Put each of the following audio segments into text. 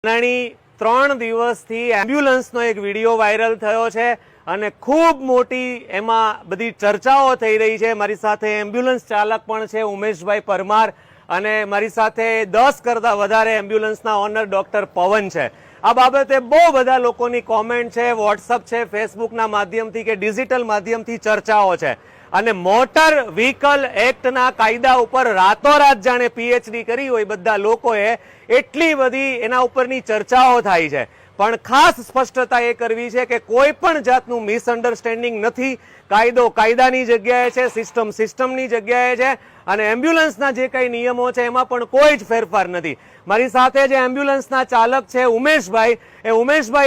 3 દિવસથી એમ્બ્યુલન્સનો એક video viral થયો છે અને ખૂબ મોટી એમાં બધી ચર્ચાઓ થઈ રહી છે। મારી સાથે એમ્બ્યુલન્સ ચાલક પણ છે ઉમેશભાઈ પરમાર અને મારી સાથે 10 કરતા વધારે એમ્બ્યુલન્સના ઓનર ડોક્ટર પવન છે। આ બાબતે બહુ બધા લોકોની કોમેન્ટ છે, વોટ્સઅપ છે, ફેસબુકના માધ્યમથી કે ડિજિટલ માધ્યમથી ચર્ચાઓ છે અને મોટર વ્હીકલ એક્ટના કાયદા ઉપર રાતોરાત જાણે પીએચડી કરી હોય બધા લોકોએ એટલી બધી એના ઉપરની ચર્ચાઓ થાય છે। પણ ખાસ સ્પષ્ટતા એ કરવી છે કે કોઈ પણ જાતનું મિસઅન્ડરસ્ટેન્ડિંગ નથી। કાયદો કાયદાની જગ્યાએ છે, સિસ્ટમ સિસ્ટમની જગ્યાએ છે અને એમ્બ્યુલન્સના જે કંઈ નિયમો છે એમાં પણ કોઈ જ ફેરફાર નથી। મારી સાથે જે એમ્બ્યુલન્સના ચાલક છે ઉમેશભાઈ,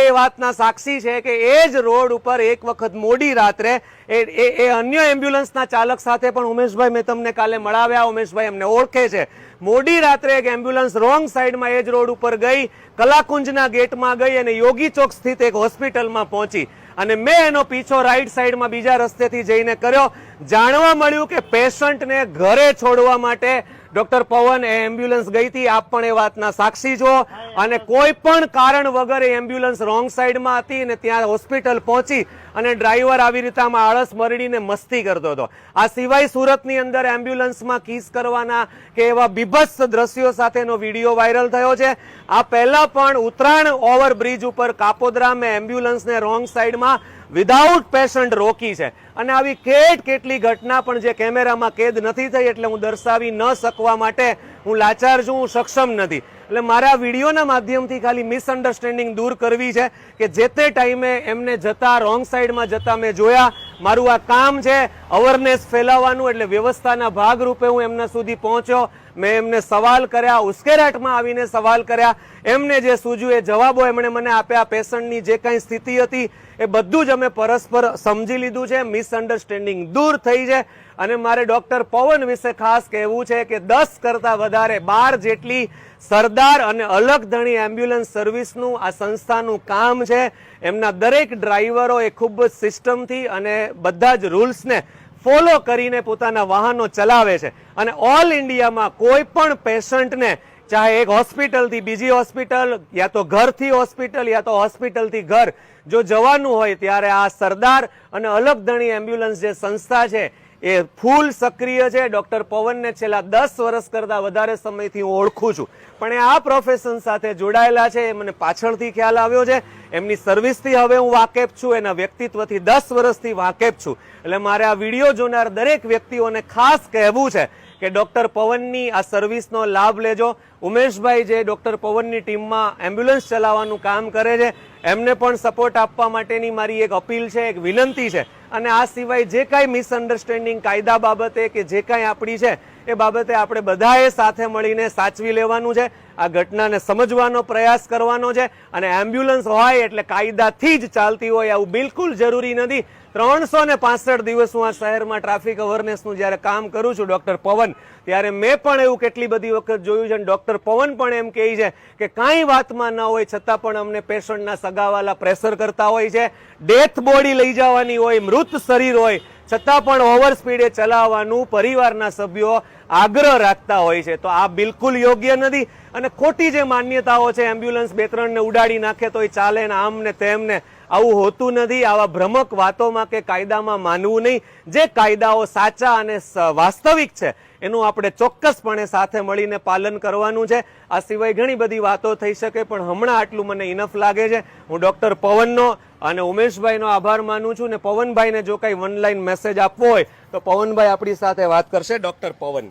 એ વાતના સાક્ષી છે કે એ જ રોડ ઉપર એક વખત મોડી રાત્રે એ અન્ય એમ્બ્યુલન્સના ચાલક સાથે પણ ઉમેશભાઈ મેં તમને કાલે મળાવ્યા, ઉમેશભાઈ એમને ઓળખે છે। મોડી રાત્રે એક એમ્બ્યુલન્સ રોંગ સાઈડમાં એ જ રોડ ઉપર ગઈ, કલાકુંજના ગેટમાં ગઈ અને યોગી ચોક સ્થિત એક હોસ્પિટલમાં પહોંચી અને મેં એનો પીછો રાઈટ સાઈડમાં બીજા રસ્તેથી જઈને કર્યો। જાણવા મળ્યું કે પેશન્ટને ઘરે છોડવા માટે ડોક્ટર પવન એ એમ્બ્યુલન્સ ગઈ હતી, આપ પણ એ વાતના સાક્ષી છો અને કોઈ પણ કારણ વગર એ એમ્બ્યુલન્સ રોંગ સાઈડમાં હતી અને ત્યાં હોસ્પિટલ પહોંચી અને ડ્રાઈવર આવી રીતે આમાં આળસ મરડીને મસ્તી કરતો હતો। આ સિવાય સુરતની અંદર એમ્બ્યુલન્સમાં કિસ કરવાના કે એવા બીભત્સ દ્રશ્યો સાથેનો વિડીયો વાયરલ થયો છે। આ પહેલા પણ ઉત્તરાયણ ઓવરબ્રિજ ઉપર કાપોદ્રા મેં એમ્બ્યુલન્સને રોંગ સાઈડમાં વિધાઉટ પેશન્ટ રોકી છે અને આવી કેટલી ઘટના પણ જે કેમેરામાં કેદ નથી થઈ એટલે હું દર્શાવી ન શકવા માટે હું લાચાર છું, હું સક્ષમ નથી। એટલે મારા વિડીયોના માધ્યમથી ખાલી મિસઅન્ડરસ્ટેન્ડિંગ દૂર કરવી છે કે જે તે ટાઈમે એમને જતા રોંગ સાઈડમાં જતા મેં જોયા। મારું આ કામ છે અવેરનેસ ફેલાવવાનું, એટલે વ્યવસ્થાના ભાગરૂપે હું એમના સુધી પહોંચ્યો। મેં એમને સવાલ કર્યા, ઉશ્કેરાટમાં આવીને સવાલ કર્યા, એમને જે સૂઝ્યું એ જવાબો એમણે મને આપ્યા। પેશન્ટની જે કાંઈ સ્થિતિ હતી એ બધું જ અમે પરસ્પર સમજી લીધું છે, મિસઅન્ડરસ્ટેન્ડિંગ દૂર થઈ છે અને મારે ડોક્ટર પવન વિશે ખાસ કહેવું છે કે 10 કરતા વધારે 12 જેટલી સરદાર અને અલગધણી એમ્બ્યુલન્સ સર્વિસનું આ સંસ્થાનું કામ છે। એમના દરેક ડ્રાઈવરો એ ખૂબ જ સિસ્ટમથી અને બધા જ રૂલ્સને ફોલો કરીને પોતાના વાહનો ચલાવે છે અને ઓલ ઇન્ડિયામાં કોઈ પણ પેશન્ટને ચાહે એક હોસ્પિટલથી બીજી હોસ્પિટલ, યા તો ઘરથી હોસ્પિટલ, યા તો હોસ્પિટલથી ઘર જો જવાનું હોય ત્યારે આ સરદાર અને અલગધણી એમ્બ્યુલન્સ જે સંસ્થા છે એ ફૂલ સક્રિય છે। ડોક્ટર પવનને છેલ્લા 10 વર્ષ કરતા વધારે સમયથી હું ઓળખું છું પણ એ આ પ્રોફેશન સાથે જોડાયેલા છે, એ મને પાછળથી ખ્યાલ આવ્યો છે। એમની સર્વિસથી હવે હું વાકેફ છું, એના વ્યક્તિત્વથી 10 વર્ષથી વાકેફ છું। એટલે મારે આ વિડીયો જોનાર દરેક વ્યક્તિઓને ખાસ કહેવું છે કે ડોક્ટર પવનની આ સર્વિસનો લાભ લેજો। ઉમેશભાઈ જે ડોક્ટર પવનની ટીમમાં એમ્બ્યુલન્સ ચલાવવાનું કામ કરે છે એમને પણ સપોર્ટ આપવા માટેની મારી એક અપીલ છે, એક વિનંતી છે અને આ સિવાય જે કાંઈ મિસઅન્ડરસ્ટેન્ડિંગ કાયદા બાબતે કે જે કાંઈ આપણી છે એ બાબતે આપણે બધાએ સાથે મળીને સાચવી લેવાનું છે। આ ઘટનાને સમજવાનો પ્રયાસ કરવાનો છે અને એમ્બ્યુલન્સ હોય એટલે કાયદાથી જ ચાલતી હોય આવું બિલકુલ જરૂરી નથી। 365 દિવસ હું આ શહેરમાં ટ્રાફિક અવેરનેસનું જ્યારે કામ કરું છું ડોક્ટર પવન, ત્યારે મેં પણ એવું કેટલી બધી વખત જોયું છે અને ડોક્ટર પવન પણ એમ કહે છે કે કાંઈ વાતમાં ન હોય છતાં પણ અમને પેશન્ટના સગાવાલા પ્રેશર કરતા હોય છે। ડેથ બોડી લઈ જવાની હોય, મૃત શરીર હોય છતાં પણ ઓવર સ્પીડે ચલાવવાનું પરિવારના સભ્યો આગ્રહ રાખતા હોય છે, તો આ બિલકુલ યોગ્ય નથી અને ખોટી જે માન્યતાઓ છે એમ્બ્યુલન્સ 2-3 ને ઉડાડી નાખે તોય ચાલે ને આમ ને તેમને, આવું હોતું નથી। આવા ભ્રમક વાતોમાં કે કાયદામાં માનવું નહીં। જે કાયદાઓ સાચા અને વાસ્તવિક છે એનું આપણે ચોક્કસપણે સાથે મળીને પાલન કરવાનું છે। આ સિવાય ઘણી બધી વાતો થઈ શકે પણ હમણાં આટલું મને ઇનફ લાગે છે। હું ડોક્ટર પવનનો અને ઉમેશભાઈનો આભાર માનું છું ને પવનભાઈને જો કંઈ વન લાઈન મેસેજ આપવો હોય તો પવનભાઈ આપણી સાથે વાત કરશે। ડોક્ટર પવન,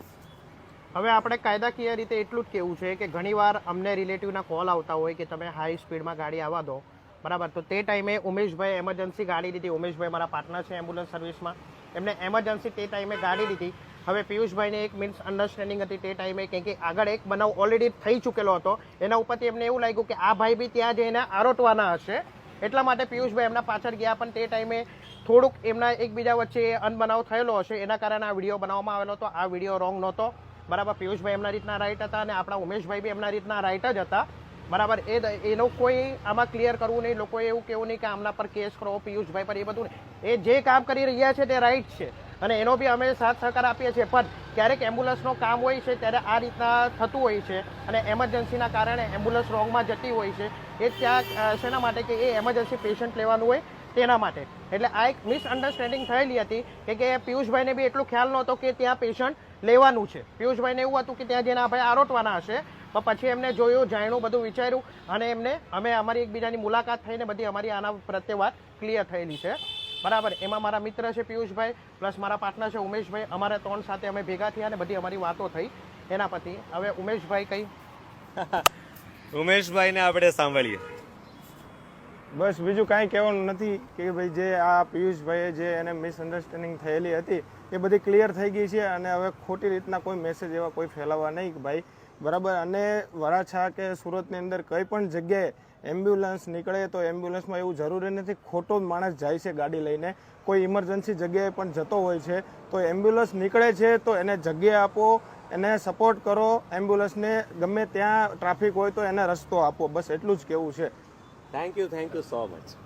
હવે આપણે કાયદાકીય રીતે એટલું જ કહેવું છે કે ઘણીવાર અમને રિલેટિવના કોલ આવતા હોય કે તમે હાઈ સ્પીડમાં ગાડી આવવા દો, બરાબર, તો તે ટાઈમે ઉમેશભાઈ એમરજન્સી ગાડી લીધી। ઉમેશભાઈ મારા પાર્ટનર છે એમ્બ્યુલન્સ સર્વિસમાં, એમને એમરજન્સી તે ટાઈમે ગાડી લીધી। હવે પિયુષભાઈને એક મિસઅન્ડરસ્ટેન્ડિંગ હતી તે ટાઈમે, કેમ કે આગળ એક બનાવ ઓલરેડી થઈ ચૂકેલો હતો, એના ઉપરથી એમને એવું લાગ્યું કે આ ભાઈ બી ત્યાં જઈને આરોટવાના હશે, એટલા માટે પિયુષભાઈ એમના પાછળ ગયા પણ તે ટાઈમે થોડુંક એમના એકબીજા વચ્ચે અનબનાવ થયેલો હશે, એના કારણે આ વિડીયો બનાવવામાં આવેલો હતો। આ વિડીયો રોંગ નહોતો, બરાબર। પિયુષભાઈ એમના રીતના રાઈટ હતા અને આપણા ઉમેશભાઈ બી એમના રીતના રાઈટ જ હતા, બરાબર। એનો કોઈ આમાં ક્લિયર કરવું નહીં, લોકોએ એવું કહેવું નહીં કે આમના પર કેસ કરો પિયુષભાઈ પર, એ બધું નહીં। એ જે કામ કરી રહ્યા છે તે રાઈટ છે અને એનો બી અમે સાથ સહકાર આપીએ છીએ. પણ ક્યારેક એમ્બ્યુલન્સનો કામ હોય છે ત્યારે આ રીતના થતું હોય છે અને એમરજન્સીના કારણે એમ્બ્યુલન્સ રોંગમાં જતી હોય છે. એ ત્યાં શેના માટે કે એ એમરજન્સી પેશન્ટ લેવાનું હોય તેના માટે. એટલે આ એક મિસઅન્ડરસ્ટેન્ડિંગ થયેલી હતી કે પિયુષભાઈને બી એટલું ખ્યાલ નહોતો કે ત્યાં પેશન્ટ લેવાનું છે. પિયુષભાઈને એવું હતું કે ત્યાં જઈને આપણે આરોટવાના હશે, પણ પછી એમને જોયું, જાણ્યું, બધું વિચાર્યું અને અમે અમારી એકબીજાની મુલાકાત થઈને બધી અમારી આના પ્રત્યે વાત ક્લિયર થયેલી છે. બરાબર. એમાં મારા મિત્ર છે પિયુષભાઈ પ્લસ મારા પાર્ટનર છે ઉમેશભાઈ. અમારા 3 સાથે અમે ભેગા થયા અને બધી અમારી વાતો થઈ એના પછી. હવે ઉમેશભાઈ કઈ ઉમેશભાઈને આપણે સાંભળીએ. બસ બીજું કાંઈ કહેવાનું નથી કે ભાઈ જે આ પિયુષભાઈએ જે એને મિસઅન્ડરસ્ટેન્ડિંગ થયેલી હતી એ બધી ક્લિયર થઈ ગઈ છે અને હવે ખોટી રીતના કોઈ મેસેજ એવા કોઈ ફેલાવવા નહીં ભાઈ, બરાબર. અને વરાછા કે સુરતની અંદર કંઈ પણ જગ્યાએ એમ્બ્યુલન્સ નીકળે તો એમ્બ્યુલન્સમાં એવું જરૂરી નથી ખોટો માણસ જાય છે ગાડી લઈને, કોઈ ઇમરજન્સી જગ્યાએ પણ જતો હોય છે. તો એમ્બ્યુલન્સ નીકળે છે તો એને જગ્યા આપો, એને સપોર્ટ કરો, એમ્બ્યુલન્સને ગમે ત્યાં ટ્રાફિક હોય તો એને રસ્તો આપો, બસ એટલું જ કહેવું છે. Thank you so much.